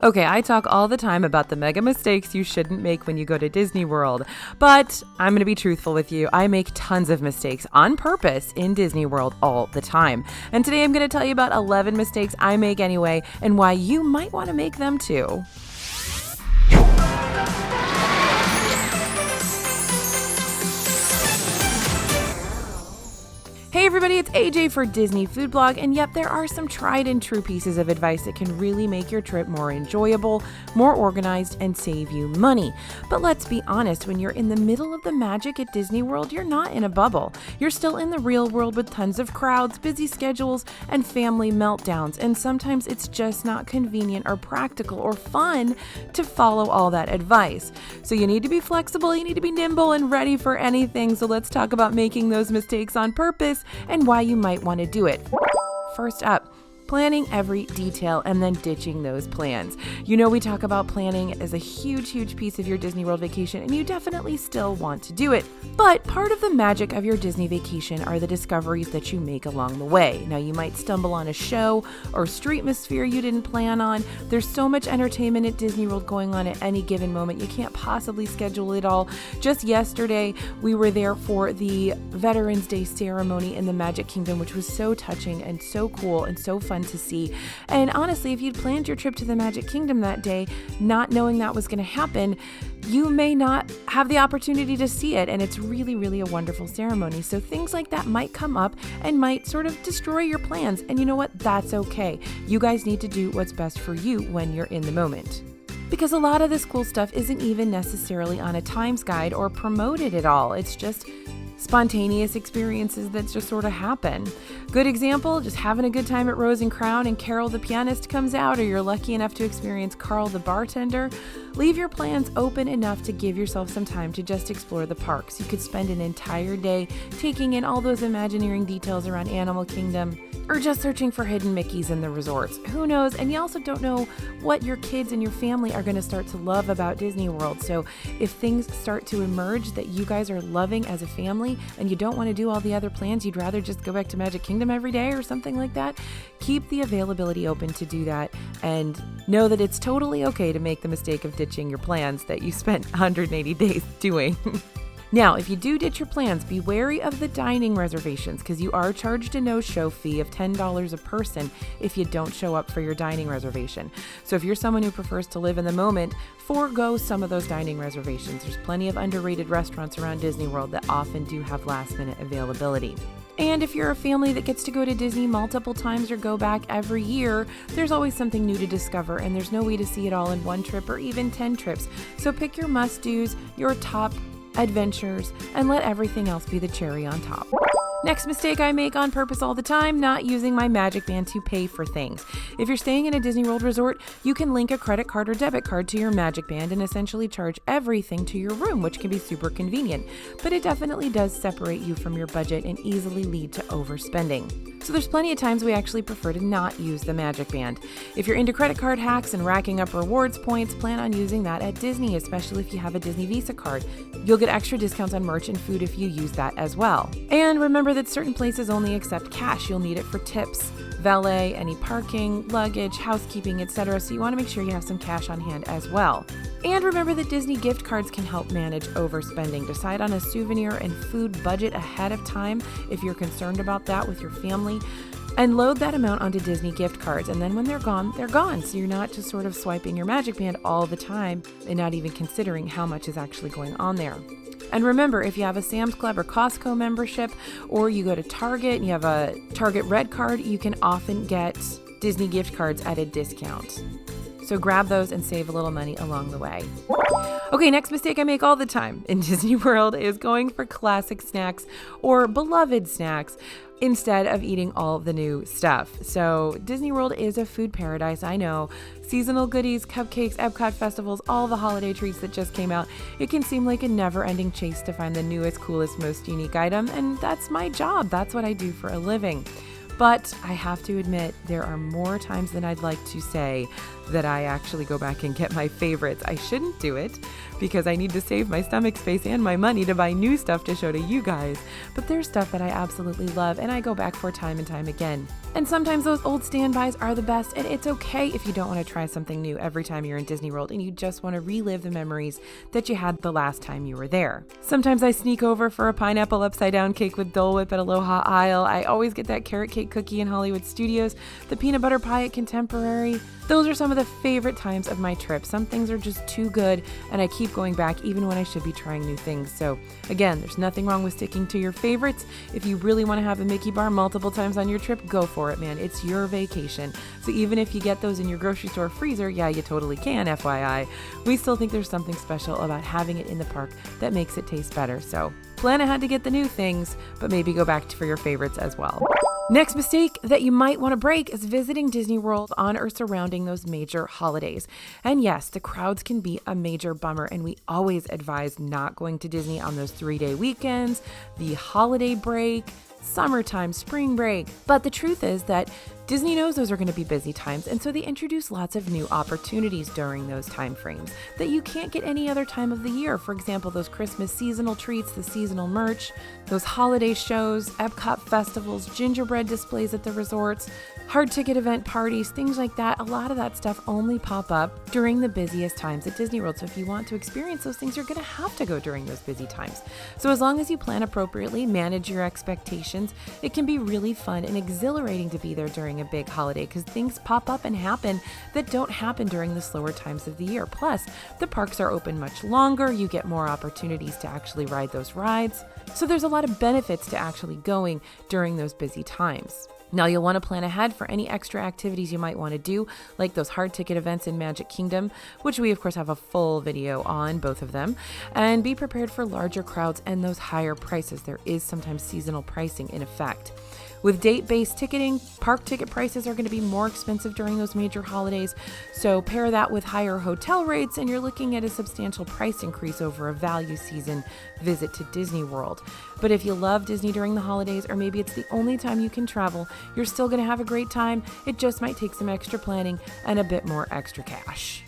Okay, I talk all the time about the mega mistakes you shouldn't make when you go to Disney World, but I'm going to be truthful with you. I make tons of mistakes on purpose in Disney World all the time. And today I'm going to tell you about 11 mistakes I make anyway and why you might want to make them too. Hey everybody, it's AJ for Disney Food Blog, and yep, there are some tried and true pieces of advice that can really make your trip more enjoyable, more organized, and save you money. But let's be honest, when you're in the middle of the magic at Disney World, you're not in a bubble. You're still in the real world with tons of crowds, busy schedules, and family meltdowns, and sometimes it's just not convenient or practical or fun to follow all that advice. So you need to be flexible, you need to be nimble and ready for anything. So let's talk about making those mistakes on purpose and why you might want to do it. First up, planning every detail and then ditching those plans. You know, we talk about planning as a huge piece of your Disney World vacation, and you definitely still want to do it. But part of the magic of your Disney vacation are the discoveries that you make along the way. Now, you might stumble on a show or streetmosphere you didn't plan on. There's so much entertainment at Disney World going on at any given moment. You can't possibly schedule it all. Just yesterday, we were there for the Veterans Day ceremony in the Magic Kingdom, which was so touching and so cool and so fun to see. And honestly, if you'd planned your trip to the Magic Kingdom that day, not knowing that was going to happen, you may not have the opportunity to see it. And it's really a wonderful ceremony. So things like that might come up and might sort of destroy your plans. And you know what? That's okay. You guys need to do what's best for you when you're in the moment. Because a lot of this cool stuff isn't even necessarily on a times guide or promoted at all. It's just spontaneous experiences that just sort of happen. Good example, just having a good time at Rose and Crown and Carol the pianist comes out, or you're lucky enough to experience Carl the bartender. Leave your plans open enough to give yourself some time to just explore the parks. You could spend an entire day taking in all those Imagineering details around Animal Kingdom, or just searching for hidden Mickeys in the resorts. Who knows? And you also don't know what your kids and your family are going to start to love about Disney World. So if things start to emerge that you guys are loving as a family and you don't want to do all the other plans, you'd rather just go back to Magic Kingdom every day or something like that, keep the availability open to do that, and know that it's totally okay to make the mistake of ditching your plans that you spent 180 days doing. Now, if you do ditch your plans, be wary of the dining reservations because you are charged a no-show fee of $10 a person if you don't show up for your dining reservation. So if you're someone who prefers to live in the moment, forego some of those dining reservations. There's plenty of underrated restaurants around Disney World that often do have last-minute availability. And if you're a family that gets to go to Disney multiple times or go back every year, there's always something new to discover, and there's no way to see it all in one trip or even 10 trips. So pick your must-dos, your top adventures, and let everything else be the cherry on top. Next mistake I make on purpose all the time, not using my Magic Band to pay for things. If you're staying in a Disney World resort, you can link a credit card or debit card to your Magic Band and essentially charge everything to your room, which can be super convenient. But it definitely does separate you from your budget and easily lead to overspending. So there's plenty of times we actually prefer to not use the Magic Band. If you're into credit card hacks and racking up rewards points, plan on using that at Disney, especially if you have a Disney Visa card. You'll get extra discounts on merch and food if you use that as well. And remember that certain places only accept cash. You'll need it for tips, valet, any parking, luggage, housekeeping, etc. So you want to make sure you have some cash on hand as well. And remember that Disney gift cards can help manage overspending. Decide on a souvenir and food budget ahead of time if you're concerned about that with your family. And load that amount onto Disney gift cards. And then when they're gone, they're gone. So you're not just sort of swiping your Magic Band all the time and not even considering how much is actually going on there. And remember, if you have a Sam's Club or Costco membership, or you go to Target and you have a Target Red card, you can often get Disney gift cards at a discount. So grab those and save a little money along the way. Okay, next mistake I make all the time in Disney World is going for classic snacks or beloved snacks instead of eating all the new stuff. So Disney World is a food paradise, I know. Seasonal goodies, cupcakes, Epcot festivals, all the holiday treats that just came out. It can seem like a never-ending chase to find the newest, coolest, most unique item, and that's my job. That's what I do for a living. But I have to admit, there are more times than I'd like to say that I actually go back and get my favorites. I shouldn't do it because I need to save my stomach space and my money to buy new stuff to show to you guys. But there's stuff that I absolutely love and I go back for time and time again. And sometimes those old standbys are the best, and it's okay if you don't want to try something new every time you're in Disney World and you just want to relive the memories that you had the last time you were there. Sometimes I sneak over for a pineapple upside down cake with Dole Whip at Aloha Isle. I always get that carrot cake cookie in Hollywood Studios, the peanut butter pie at Contemporary. Those are some of the favorite times of my trip. Some things are just too good, and I keep going back even when I should be trying new things. So again, there's nothing wrong with sticking to your favorites. If you really want to have a Mickey bar multiple times on your trip, go for it, man. It's your vacation. So even if you get those in your grocery store freezer, yeah, you totally can, FYI, we still think there's something special about having it in the park that makes it taste better. So plan ahead to get the new things, but maybe go back for your favorites as well. Next mistake that you might want to break is visiting Disney World on or surrounding those major holidays. And yes, the crowds can be a major bummer, and we always advise not going to Disney on those 3-day weekends, the holiday break, summertime, spring break. But the truth is that Disney knows those are going to be busy times, and so they introduce lots of new opportunities during those time frames that you can't get any other time of the year. For example, those Christmas seasonal treats, the seasonal merch, those holiday shows, Epcot festivals, gingerbread displays at the resorts, hard ticket event parties, things like that. A lot of that stuff only pop up during the busiest times at Disney World. So if you want to experience those things, you're going to have to go during those busy times. So as long as you plan appropriately, manage your expectations, it can be really fun and exhilarating to be there during a big holiday because things pop up and happen that don't happen during the slower times of the year. Plus, the parks are open much longer. You get more opportunities to actually ride those rides. So there's a lot of benefits to actually going during those busy times. Now, you'll want to plan ahead for any extra activities you might want to do, like those hard ticket events in Magic Kingdom, which we of course have a full video on both of them, and be prepared for larger crowds and those higher prices. There is sometimes seasonal pricing in effect. With date-based ticketing, park ticket prices are going to be more expensive during those major holidays, so pair that with higher hotel rates and you're looking at a substantial price increase over a value season visit to Disney World. But if you love Disney during the holidays, or maybe it's the only time you can travel, you're still going to have a great time. It just might take some extra planning and a bit more extra cash.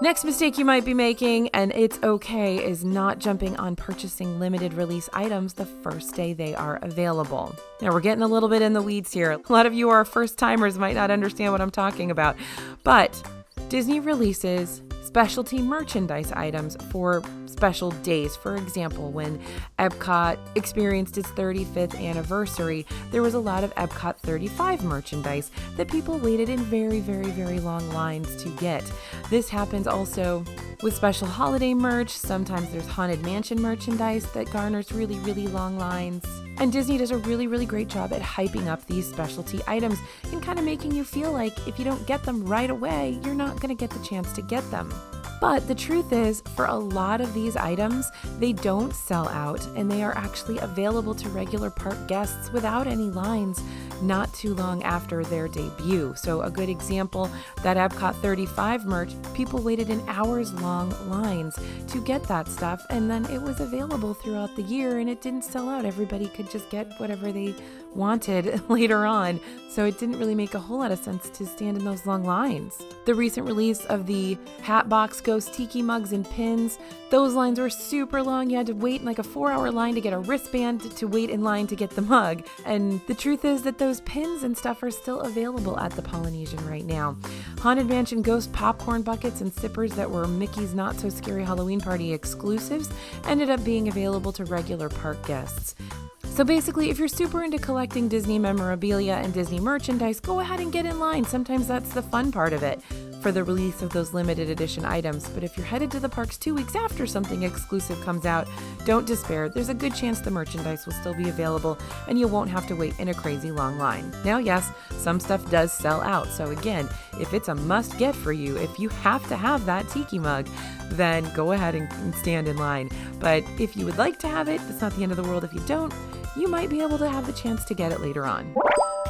Next mistake you might be making, and it's okay, is not jumping on purchasing limited release items the first day they are available. Now, we're getting a little bit in the weeds here. A lot of you are first timers, might not understand what I'm talking about, but Disney releases specialty merchandise items for special days. For example, when Epcot experienced its 35th anniversary, there was a lot of Epcot 35 merchandise that people waited in very, very, very long lines to get. This happens also with special holiday merch. Sometimes there's Haunted Mansion merchandise that garners really, really long lines. And Disney does a really, really great job at hyping up these specialty items and kind of making you feel like if you don't get them right away, you're not going to get the chance to get them. But the truth is, for a lot of these items, they don't sell out and they are actually available to regular park guests without any lines not too long after their debut. So a good example, that Epcot 35 merch, people waited in hours-long lines to get that stuff, and then it was available throughout the year and it didn't sell out. Everybody could just get whatever they wanted later on, so it didn't really make a whole lot of sense to stand in those long lines. The recent release of the Hatbox Ghost Tiki mugs and pins, those lines were super long. You had to wait in like a 4-hour line to get a wristband to wait in line to get the mug. And the truth is that those pins and stuff are still available at the Polynesian right now. Haunted Mansion Ghost popcorn buckets and sippers that were Mickey's Not So Scary Halloween Party exclusives ended up being available to regular park guests. So basically, if you're super into collecting Disney memorabilia and Disney merchandise, go ahead and get in line. Sometimes that's the fun part of it, for the release of those limited edition items. But if you're headed to the parks 2 weeks after something exclusive comes out, don't despair. There's a good chance the merchandise will still be available and you won't have to wait in a crazy long line. Now, yes, some stuff does sell out. So again, if it's a must get for you, if you have to have that tiki mug, then go ahead and stand in line. But if you would like to have it, it's not the end of the world if you don't. You might be able to have the chance to get it later on.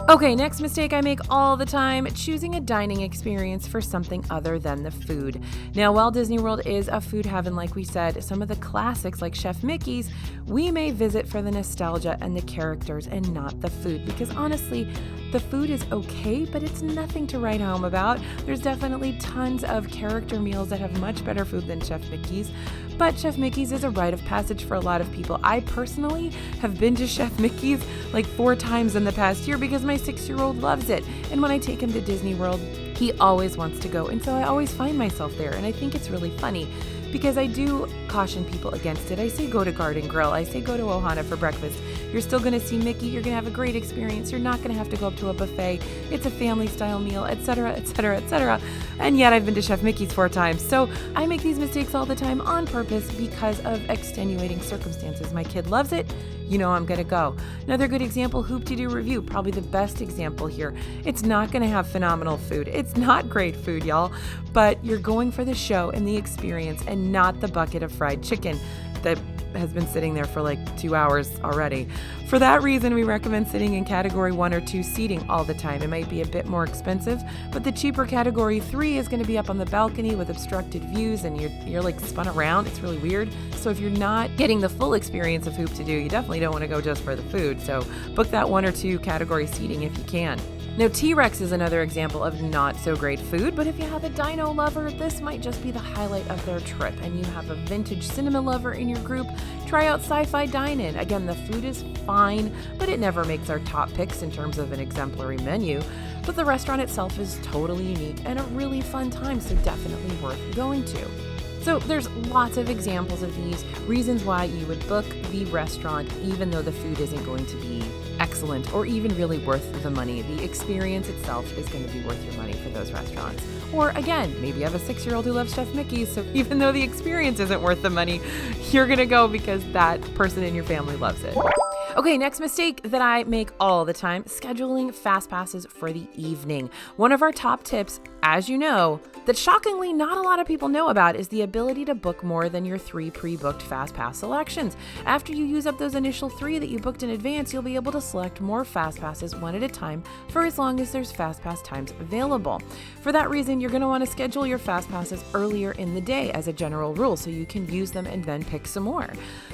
Okay, next mistake I make all the time, choosing a dining experience for something other than the food. Now, while Disney World is a food heaven, like we said, some of the classics like Chef Mickey's, we may visit for the nostalgia and the characters and not the food, because honestly, the food is okay, but it's nothing to write home about. There's definitely tons of character meals that have much better food than Chef Mickey's, but Chef Mickey's is a rite of passage for a lot of people. I personally have been to Chef Mickey's like 4 times in the past year because my 6-year-old loves it. And when I take him to Disney World, he always wants to go. And so I always find myself there. And I think it's really funny because I do caution people against it. I say go to Garden Grill. I say go to Ohana for breakfast. You're still going to see Mickey. You're going to have a great experience. You're not going to have to go up to a buffet. It's a family style meal, etc., etc., etc. And yet I've been to Chef Mickey's 4 times. So I make these mistakes all the time on purpose because of extenuating circumstances. My kid loves it. You know I'm going to go. Another good example, Hoop-Dee-Doo Review, probably the best example here. It's not going to have phenomenal food. It's not great food, y'all, but you're going for the show and the experience and not the bucket of fried chicken that has been sitting there for like 2 hours already. For that reason, we recommend sitting in category 1 or 2 seating all the time. It might be a bit more expensive, but the cheaper category 3 is going to be up on the balcony with obstructed views and you're like spun around. It's really weird. So if you're not getting the full experience of Hoop-Dee-Doo, you definitely don't want to go just for the food. So book that 1 or 2 category seating if you can. Now, T-Rex is another example of not so great food, but if you have a dino lover, this might just be the highlight of their trip, and you have a vintage cinema lover in your group, try out Sci-Fi Dine-In. Again, the food is fine, but it never makes our top picks in terms of an exemplary menu, but the restaurant itself is totally unique and a really fun time, so definitely worth going to. So there's lots of examples of these reasons why you would book the restaurant even though the food isn't going to be excellent or even really worth the money. The experience itself is going to be worth your money for those restaurants. Or again, maybe you have a 6-year-old who loves Chef Mickey's, so even though the experience isn't worth the money, you're going to go because that person in your family loves it. Okay, next mistake that I make all the time, scheduling FastPasses for the evening. One of our top tips, as you know, that shockingly not a lot of people know about is the ability to book more than your 3 pre-booked FastPass selections. After you use up those initial 3 that you booked in advance, you'll be able to select more FastPasses one at a time for as long as there's FastPass times available. For that reason, you're going to want to schedule your FastPasses earlier in the day as a general rule so you can use them and then pick some more.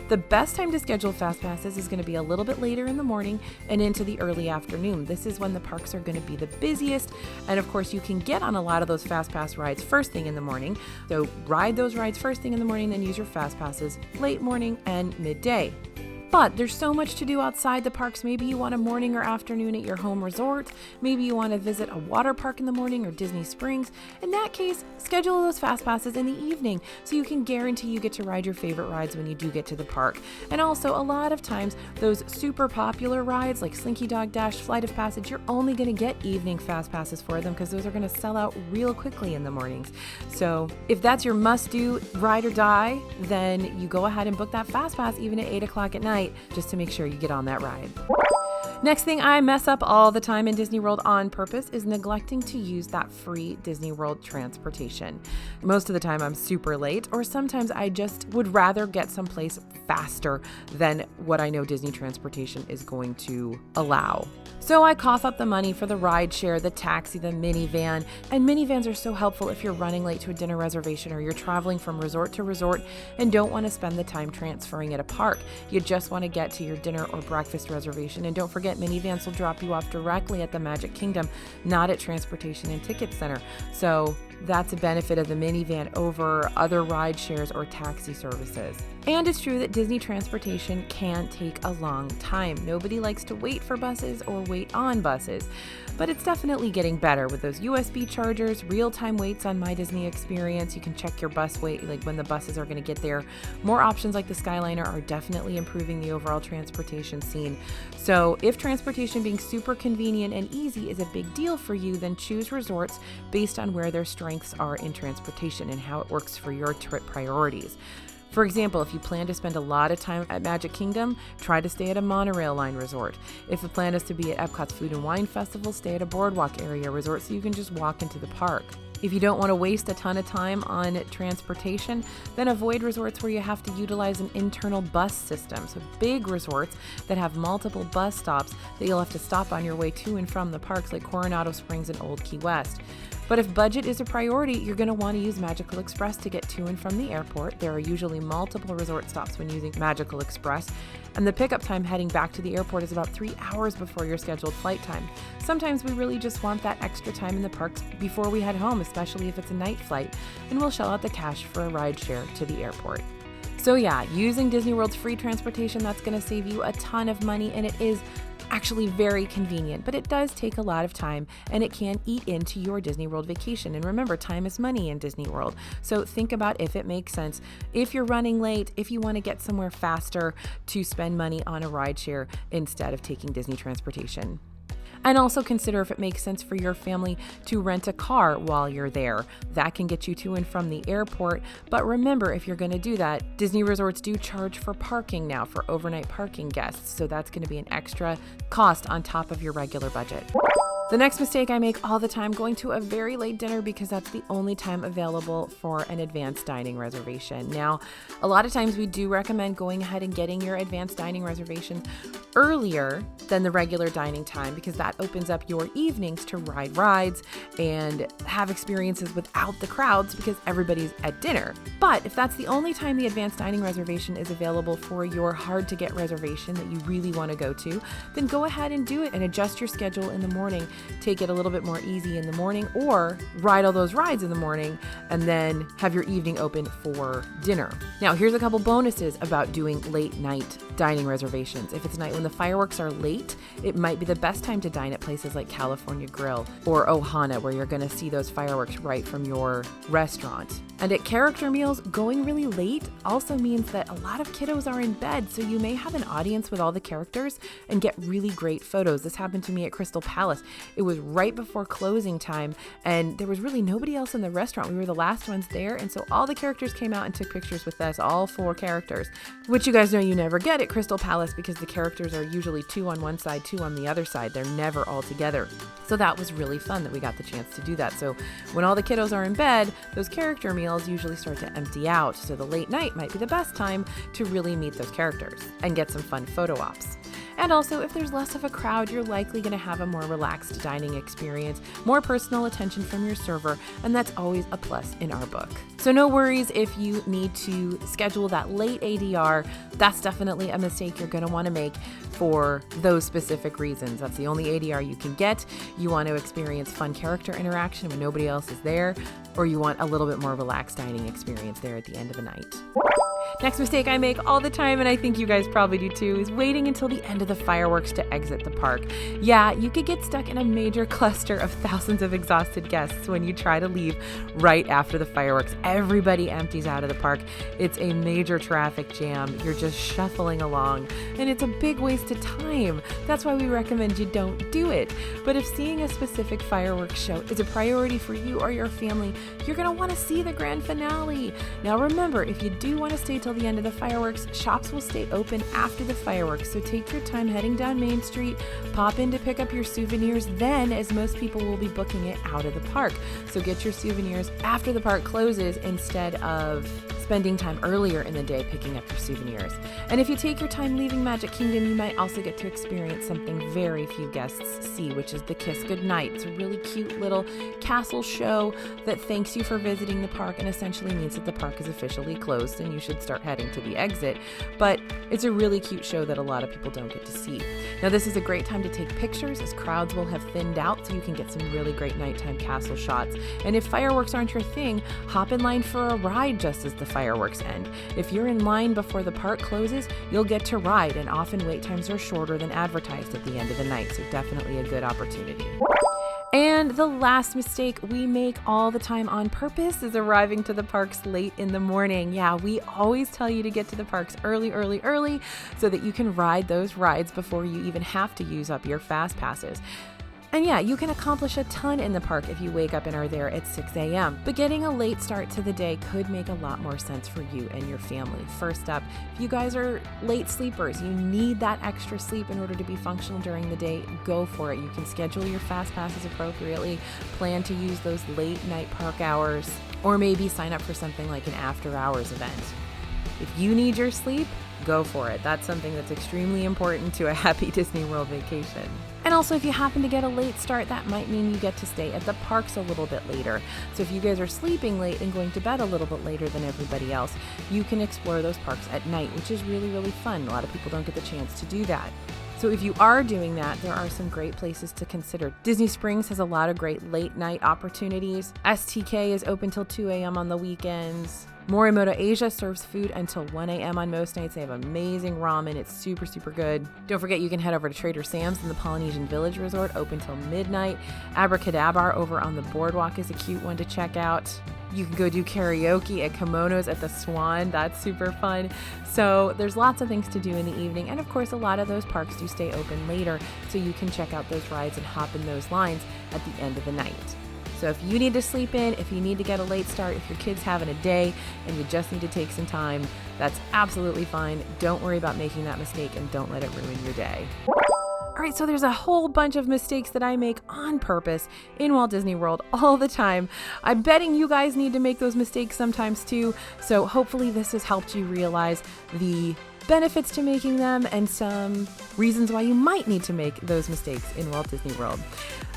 The best time to schedule FastPasses is going to be a little bit later in the morning and into the early afternoon. This is when the parks are going to be the busiest, and of course you can get on a lot of those FastPass rides first thing in the morning. So ride those rides first thing in the morning, then use your FastPasses late morning and midday. But there's so much to do outside the parks. Maybe you want a morning or afternoon at your home resort. Maybe you want to visit a water park in the morning or Disney Springs. In that case, schedule those FastPasses in the evening so you can guarantee you get to ride your favorite rides when you do get to the park. And also, a lot of times, those super popular rides like Slinky Dog Dash, Flight of Passage, you're only going to get evening FastPasses for them because those are going to sell out real quickly in the mornings. So if that's your must-do ride or die, then you go ahead and book that FastPass even at 8 o'clock at night, just to make sure you get on that ride. Next thing I mess up all the time in Disney World on purpose is neglecting to use that free Disney World transportation. Most of the time I'm super late, or sometimes I just would rather get someplace faster than what I know Disney transportation is going to allow. So I cough up the money for the ride share, the taxi, the minivan, and minivans are so helpful if you're running late to a dinner reservation or you're traveling from resort to resort and don't want to spend the time transferring at a park. You just want to get to your dinner or breakfast reservation, and don't forget minivans will drop you off directly at the Magic Kingdom, not at Transportation and Ticket Center. So that's a benefit of the minivan over other ride shares or taxi services. And it's true that Disney transportation can take a long time. Nobody likes to wait for buses or wait on buses, but it's definitely getting better with those USB chargers, real-time waits on My Disney Experience. You can check your bus wait, like when the buses are going to get there. More options like the Skyliner are definitely improving the overall transportation scene. So if transportation being super convenient and easy is a big deal for you, then choose resorts based on where their strengths are in transportation and how it works for your trip priorities. For example, if you plan to spend a lot of time at Magic Kingdom, try to stay at a monorail line resort. If the plan is to be at Epcot's Food and Wine Festival, stay at a boardwalk area resort so you can just walk into the park. If you don't want to waste a ton of time on transportation, then avoid resorts where you have to utilize an internal bus system. So big resorts that have multiple bus stops that you'll have to stop on your way to and from the parks, like Coronado Springs and Old Key West. But if budget is a priority, you're going to want to use Magical Express to get to and from the airport. There are usually multiple resort stops when using Magical Express, and the pickup time heading back to the airport is about 3 hours before your scheduled flight time. Sometimes we really just want that extra time in the parks before we head home, especially if it's a night flight, and we'll shell out the cash for a ride share to the airport. So yeah, using Disney World's free transportation, that's going to save you a ton of money, and it is actually very convenient, but it does take a lot of time and it can eat into your Disney World vacation. And remember, time is money in Disney World. So think about if it makes sense, if you're running late, if you want to get somewhere faster, to spend money on a rideshare instead of taking Disney transportation. And also consider if it makes sense for your family to rent a car while you're there. That can get you to and from the airport. But remember, if you're going to do that, Disney resorts do charge for parking now for overnight parking guests. So that's going to be an extra cost on top of your regular budget. The next mistake I make all the time, going to a very late dinner because that's the only time available for an advanced dining reservation. Now, a lot of times we do recommend going ahead and getting your advanced dining reservation earlier than the regular dining time because that opens up your evenings to ride rides and have experiences without the crowds because everybody's at dinner. But if that's the only time the advanced dining reservation is available for your hard to get reservation that you really want to go to, then go ahead and do it and adjust your schedule in the morning. Take it a little bit more easy in the morning or ride all those rides in the morning and then have your evening open for dinner. Now, here's a couple bonuses about doing late night dining reservations. If it's a night when the fireworks are late, it might be the best time to dine at places like California Grill or Ohana, where you're going to see those fireworks right from your restaurant. And at character meals, going really late also means that a lot of kiddos are in bed, so you may have an audience with all the characters and get really great photos. This happened to me at Crystal Palace. It was right before closing time, and there was really nobody else in the restaurant. We were the last ones there, and so all the characters came out and took pictures with us, all 4 characters, which you guys know you never get at Crystal Palace because the characters are usually 2 on one side, 2 on the other side. They're never all together. So that was really fun that we got the chance to do that. So when all the kiddos are in bed, those character meals usually start to empty out. So the late night might be the best time to really meet those characters and get some fun photo ops. And also, if there's less of a crowd, you're likely going to have a more relaxed dining experience, more personal attention from your server, and that's always a plus in our book. So no worries if you need to schedule that late ADR. That's definitely a mistake you're going to want to make for those specific reasons. That's the only ADR you can get. You want to experience fun character interaction when nobody else is there, or you want a little bit more relaxed dining experience there at the end of the night. Next mistake I make all the time, and I think you guys probably do too, is waiting until the end of the fireworks to exit the park. Yeah, you could get stuck in a major cluster of thousands of exhausted guests when you try to leave right after the fireworks. Everybody empties out of the park. It's a major traffic jam. You're just shuffling along, and it's a big waste of time. That's why we recommend you don't do it. But if seeing a specific fireworks show is a priority for you or your family, you're going to want to see the grand finale. Now remember, if you do want to stay till the end of the fireworks, shops will stay open after the fireworks, so take your time heading down Main Street, pop in to pick up your souvenirs then, as most people will be booking it out of the park. So get your souvenirs after the park closes instead of spending time earlier in the day picking up your souvenirs. And if you take your time leaving Magic Kingdom, you might also get to experience something very few guests see, which is the Kiss Goodnight. It's a really cute little castle show that thanks you for visiting the park and essentially means that the park is officially closed and you should start heading to the exit. But it's a really cute show that a lot of people don't get to see. Now, this is a great time to take pictures, as crowds will have thinned out, so you can get some really great nighttime castle shots. And if fireworks aren't your thing, hop in line for a ride just as the fireworks end. If you're in line before the park closes, you'll get to ride, and often wait times are shorter than advertised at the end of the night, so definitely a good opportunity. And the last mistake we make all the time on purpose is arriving to the parks late in the morning. Yeah, we always tell you to get to the parks early so that you can ride those rides before you even have to use up your FastPasses. And yeah, you can accomplish a ton in the park if you wake up and are there at 6 a.m. But getting a late start to the day could make a lot more sense for you and your family. First up, if you guys are late sleepers, you need that extra sleep in order to be functional during the day, go for it. You can schedule your FastPasses appropriately, plan to use those late night park hours, or maybe sign up for something like an after hours event. If you need your sleep, go for it. That's something that's extremely important to a happy Disney World vacation. And also, if you happen to get a late start, that might mean you get to stay at the parks a little bit later. So if you guys are sleeping late and going to bed a little bit later than everybody else, you can explore those parks at night, which is really, really fun. A lot of people don't get the chance to do that. So if you are doing that, there are some great places to consider. Disney Springs has a lot of great late night opportunities. STK is open till 2 a.m. on the weekends. Morimoto Asia serves food until 1 a.m. on most nights. They have amazing ramen. It's super, super good. Don't forget, you can head over to Trader Sam's in the Polynesian Village Resort, open till midnight. Abracadabar over on the boardwalk is a cute one to check out. You can go do karaoke at Kimonos at the Swan. That's super fun. So there's lots of things to do in the evening. And of course, a lot of those parks do stay open later, so you can check out those rides and hop in those lines at the end of the night. So if you need to sleep in, if you need to get a late start, if your kid's having a day and you just need to take some time, that's absolutely fine. Don't worry about making that mistake and don't let it ruin your day. All right, so there's a whole bunch of mistakes that I make on purpose in Walt Disney World all the time. I'm betting you guys need to make those mistakes sometimes too. So hopefully this has helped you realize the benefits to making them and some reasons why you might need to make those mistakes in Walt Disney World.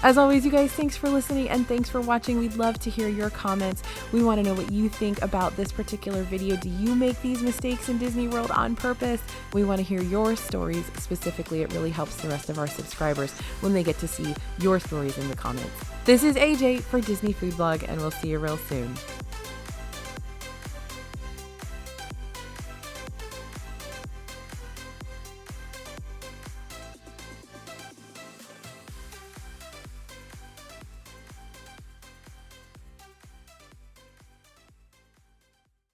As always, you guys, thanks for listening and thanks for watching. We'd love to hear your comments. We want to know what you think about this particular video. Do you make these mistakes in Disney World on purpose? We want to hear your stories specifically. It really helps the rest of our subscribers when they get to see your stories in the comments. This is AJ for Disney Food Blog, and we'll see you real soon.